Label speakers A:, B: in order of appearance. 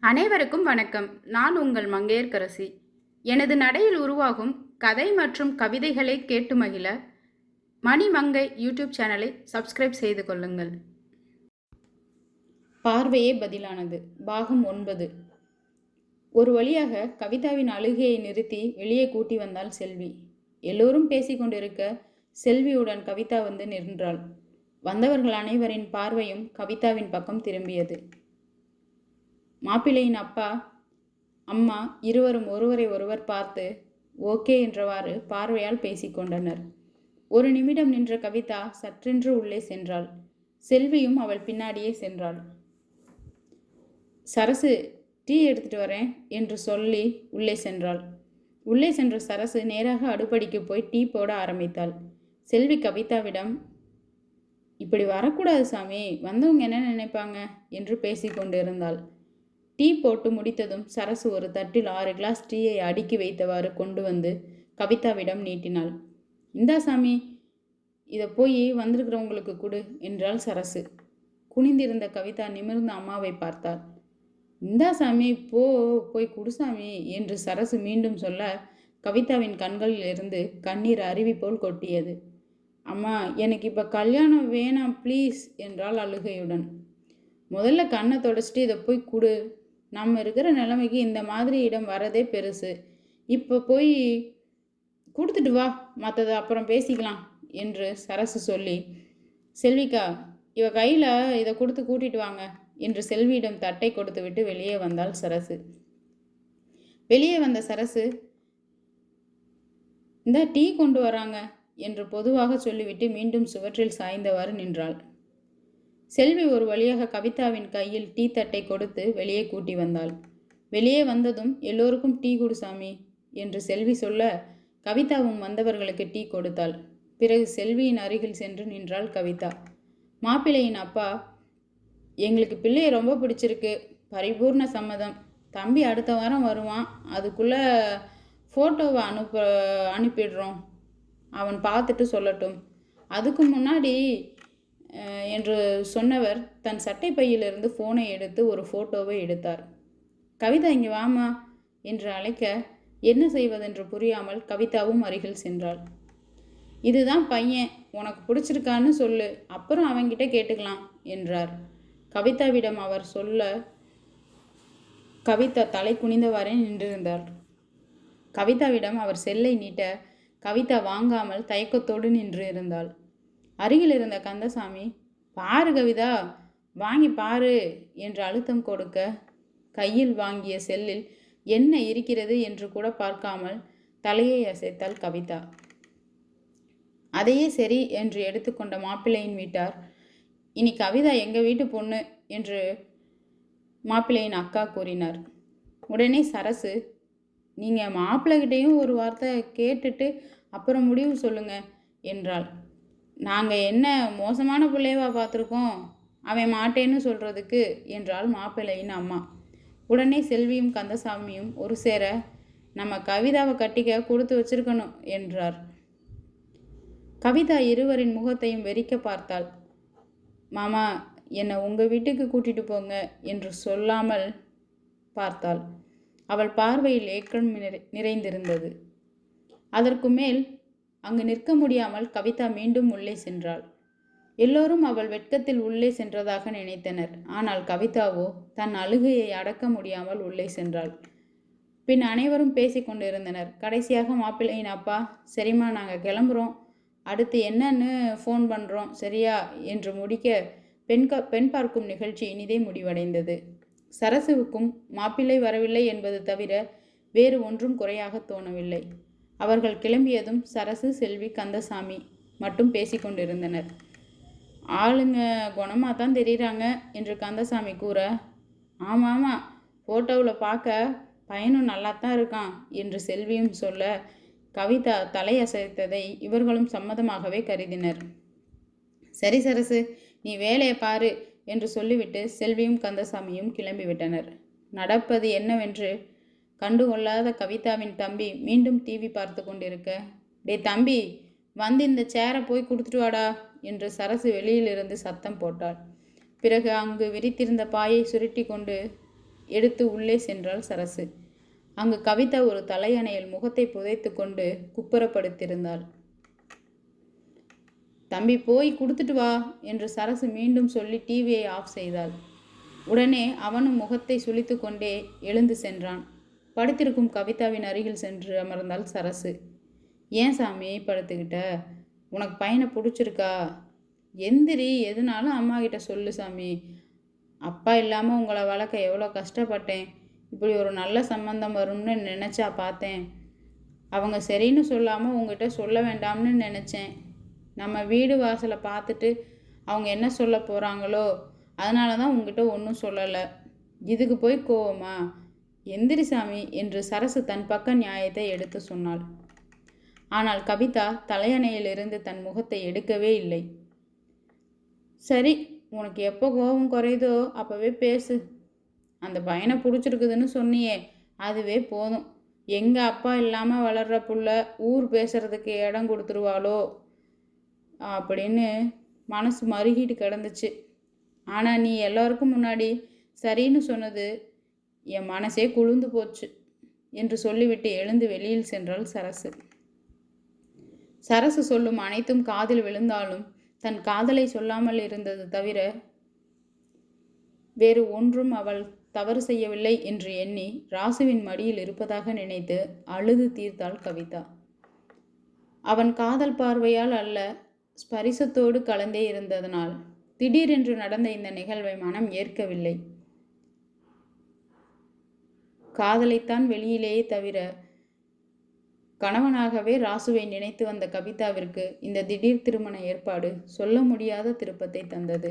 A: அனைவருக்கும் வணக்கம். நான் உங்கள் மங்கையர்க்கரசி. எனது நடையில் உருவாகும் கதை மற்றும் கவிதைகளை கேட்டு மகிழ மணி மங்கை யூடியூப் சேனலை சப்ஸ்கிரைப் செய்து கொள்ளுங்கள். பார்வையே பதிலானது. பாகம் 9. ஒரு வழியாக கவிதாவின் அழுகையை நிறுத்தி வெளியே கூட்டி வந்தாள் செல்வி. எல்லோரும் பேசிக்கொண்டிருக்க செல்வியுடன் கவிதா வந்து நின்றாள். வந்தவர்கள் அனைவரின் பார்வையும் கவிதாவின் பக்கம் திரும்பியது. மாப்பிள்ளையின் அப்பா அம்மா இருவரும் ஒருவரை ஒருவர் பார்த்து ஓகே என்றவாறு பார்வையால் பேசிக்கொண்டனர். ஒரு நிமிடம் நின்ற கவிதா சற்றென்று உள்ளே சென்றாள். செல்வியும் அவள் பின்னாடியே சென்றாள். சரசு, டீ எடுத்துட்டு வரேன் என்று சொல்லி உள்ளே சென்றாள். உள்ளே சென்ற சரசு நேராக அடுப்படிக்கு போய் டீ போட ஆரம்பித்தாள். செல்வி கவிதாவிடம், இப்படி வரக்கூடாது சாமி, வந்தவங்க என்ன நினைப்பாங்க என்று பேசிக்கொண்டிருந்தாள். டீ போட்டு முடித்ததும் சரசு ஒரு தட்டில் 6 கிளாஸ் டீயை அடுக்கி வைத்தவாறு கொண்டு வந்து கவிதாவிடம் நீட்டினாள். இந்தா சாமி, இதை போய் வந்திருக்கிறவங்களுக்கு கொடு என்றாள் சரசு. குனிந்திருந்த கவிதா நிமிர்ந்த அம்மாவை பார்த்தாள். இந்தா சாமி, போய் குடுசாமி என்று சரசு மீண்டும் சொல்ல கவிதாவின் கண்களில் இருந்து கண்ணீர் அருவி போல் கொட்டியது. அம்மா, எனக்கு இப்போ கல்யாணம் வேணாம் ப்ளீஸ் என்றாள் அழுகையுடன். முதல்ல கண்ணை தொடச்சிட்டு இதை போய் கொடு. நம்ம இருக்கிற நிலைமைக்கு இந்த மாதிரி இடம் வரதே பெருசு. இப்போ போய் கொடுத்துட்டு வா, மற்றதை அப்புறம் பேசிக்கலாம் என்று சரசு சொல்லி, செல்விக்கா, இவ கையில் இதை கொடுத்து கூட்டிட்டு வாங்க என்று செல்வியிடம் தட்டை கொடுத்து விட்டு வெளியே வந்தாள் சரசு. வெளியே வந்த சரசு, இந்த டீ கொண்டு வராங்க என்று பொதுவாக சொல்லிவிட்டு மீண்டும் சுவற்றில் சாய்ந்தவாறு நின்றாள். செல்வி ஒரு வழியாக கவிதாவின் கையில் டீ தட்டை கொடுத்து வெளியே கூட்டி வந்தாள். வெளியே வந்ததும் எல்லோருக்கும் டீ கொடு சாமி என்று செல்வி சொல்ல கவிதாவும் வந்தவர்களுக்கு டீ கொடுத்தாள். பிறகு செல்வியின் அருகில் சென்று நின்றாள் கவிதா. மாப்பிள்ளையின் அப்பா, எங்களுக்கு பிள்ளையை ரொம்ப பிடிச்சிருக்கு, பரிபூர்ண சம்மதம். தம்பி அடுத்த வாரம் வருவான், அதுக்குள்ளே ஃபோட்டோவை அனுப்பிடுறோம், அவன் பார்த்துட்டு சொல்லட்டும். அதுக்கு முன்னாடி என்று சொன்னவர் தன் சட்டை பையிலிருந்து ஃபோனை எடுத்து ஒரு ஃபோட்டோவை எடுத்தார். கவிதா, இங்கே வாமா என்று அழைக்க என்ன செய்வதென்று புரியாமல் கவிதாவும் அருகில் சென்றாள். இதுதான் பையன், உனக்கு பிடிச்சிருக்கான்னு சொல்லு, அப்புறம் அவங்கிட்ட கேட்டுக்கலாம் என்றார். கவிதாவிடம் அவர் சொல்ல கவிதா தலை குனிந்தவாறே நின்றிருந்தாள். கவிதாவிடம் அவர் செல்லை நீட்ட கவிதா வாங்காமல் தயக்கத்தோடு நின்று இருந்தாள். அருகில் இருந்த கந்தசாமி, பாரு கவிதா, வாங்கி பாரு என்று அழுத்தம் கொடுக்க கையில் வாங்கிய செல்லில் என்ன இருக்கிறது என்று கூட பார்க்காமல் தலையை அசைத்தாள் கவிதா. அதையே சரி என்று எடுத்துக்கொண்ட மாப்பிள்ளையின் வீட்டார், இனி கவிதா எங்கள் வீட்டு பொண்ணு என்று மாப்பிள்ளையின் அக்கா கூறினார். உடனே சரசு, நீங்கள் மாப்பிள்ளைகிட்டையும் ஒரு வார்த்தை கேட்டுட்டு அப்புறம் முடிவு சொல்லுங்க என்றாள். நாங்கள் என்ன மோசமான பிள்ளைவா பார்த்துருக்கோம், அவன் மாட்டேன்னு சொல்கிறதுக்கு என்றாள் மாப்பிள்ளையின் அம்மா. உடனே செல்வியும் கந்தசாமியும் ஒரு சேர, நம்ம கவிதாவை கட்டிக்க கொடுத்து வச்சிருக்கணும் என்றார். கவிதா இருவரின் முகத்தையும் வெறிக்க பார்த்தாள். மாமா, என்னை உங்கள் வீட்டுக்கு கூட்டிட்டு போங்க என்று சொல்லாமல் பார்த்தாள். அவள் பார்வையில் ஏக்கம் நிறைந்திருந்தது. அதற்கு மேல் அங்கு நிற்க முடியாமல் கவிதா மீண்டும் உள்ளே சென்றாள். எல்லோரும் அவள் வெட்கத்தில் உள்ளே சென்றதாக நினைத்தனர். ஆனால் கவிதாவோ தன் அழுகையை அடக்க முடியாமல் உள்ளே சென்றாள். பின் அனைவரும் பேசிக்கொண்டிருந்தனர். கடைசியாக மாப்பிள்ளையின் அப்பா, சரிம்மா, நாங்கள் கிளம்புறோம், அடுத்து என்னன்னு ஃபோன் பண்ணுறோம் சரியா என்று முடிக்க பெண் பார்க்கும் நிகழ்ச்சி இனிதே முடிவடைந்தது. சரசுவுக்கும் மாப்பிள்ளை வரவில்லை என்பது தவிர வேறு ஒன்றும் குறையாக தோணவில்லை. அவர்கள் கிளம்பியதும் சரசு, செல்வி, கந்தசாமி மட்டும் பேசிக்கொண்டிருந்தனர். ஆளுங்க குணமாக தான் தெரியுறாங்க என்று கந்தசாமி கூற, ஆமாம், ஃபோட்டோவில் பார்க்க பையனும் நல்லா தான் இருக்கான் என்று செல்வியும் சொல்ல கவிதா தலையசைத்ததை இவர்களும் சம்மதமாகவே கருதினர். சரி சரசு, நீ வேலையை பாரு என்று சொல்லிவிட்டு செல்வியும் கந்தசாமியும் கிளம்பிவிட்டனர். நடப்பது என்னவென்று கண்டுகொள்ளாத கவிதாவின் தம்பி மீண்டும் டிவி பார்த்து கொண்டிருக்க, டே தம்பி, வந்து இந்த சேரை போய் கொடுத்துட்டு வாடா என்று சரசு வெளியிலிருந்து சத்தம் போட்டாள். பிறகு அங்கு விரித்திருந்த பாயை சுருட்டி கொண்டு எடுத்து உள்ளே சென்றாள் சரசு. அங்கு கவிதா ஒரு தலையணையில் முகத்தை புதைத்து கொண்டு குப்புறப்படுத்திருந்தாள். தம்பி போய் கொடுத்துட்டு வா என்று சரசு மீண்டும் சொல்லி டிவியை ஆஃப் செய்தாள். உடனே அவனும் முகத்தை சுளித்து கொண்டே எழுந்து சென்றான். படுத்திருக்கும் கவிதாவின் அருகில் சென்று அமர்ந்தாள் சரசு. ஏன் சாமி படுத்துக்கிட்ட? உனக்கு பையனை பிடிச்சிருக்கா? எந்திரி, எதுனாலும் அம்மா கிட்ட சொல்லு சாமி. அப்பா இல்லாமல் உங்களை வளர்க்க எவ்வளோ கஷ்டப்பட்டேன். இப்படி ஒரு நல்ல சம்பந்தம் வரும்னு நினச்சா பார்த்தேன். அவங்க சரின்னு சொல்லாமல் உங்ககிட்ட சொல்ல வேண்டாம்னு நினச்சேன். நம்ம வீடு வாசலை பார்த்துட்டு அவங்க என்ன சொல்ல போகிறாங்களோ அதனால தான் உங்ககிட்ட ஒன்றும் சொல்லலை. இதுக்கு போய் கோவமா? எந்திரி சாமி என்று சரசு தன் பக்க நியாயத்தை எடுத்து சொன்னாள். ஆனால் கவிதா தலையணையிலிருந்து தன் முகத்தை எடுக்கவே இல்லை. சரி, உனக்கு எப்போ கோபம் குறையுதோ அப்போவே பேசு. அந்த பையனை பிடிச்சிருக்குதுன்னு சொன்னியே, அதுவே போதும். எங்கள் அப்பா இல்லாமல் வளர்கிற புள்ள ஊர் பேசுகிறதுக்கு இடம் கொடுத்துருவாளோ அப்படின்னு மனசு மருகிட்டு கிடந்துச்சு. ஆனால் நீ எல்லோருக்கும் முன்னாடி சரின்னு சொன்னது என் மனசே குளிர்ந்து போச்சு என்று சொல்லிவிட்டு எழுந்து வெளியில் சென்றாள் சரசு. சரசு சொல்லும் அனைத்தும் காதில் விழுந்தாலும் தன் காதலை சொல்லாமல் இருந்தது தவிர வேறு ஒன்றும் அவள் தவறு செய்யவில்லை என்று எண்ணி ராசுவின் மடியில் இருப்பதாக நினைத்து அழுது தீர்த்தாள் கவிதா. அவன் காதல் பார்வையால் அல்ல, ஸ்பரிசத்தோடு கலந்தே இருந்ததனால் திடீரென்று நடந்த இந்த நிகழ்வை மனம் ஏற்கவில்லை. காதலைத்தான் வெளியிலேயே தவிர கணவனாகவே ராசுவை நினைத்து வந்த கவிதாவிற்கு இந்த திடீர் திருமண ஏற்பாடு சொல்ல முடியாத திருப்பத்தை தந்தது.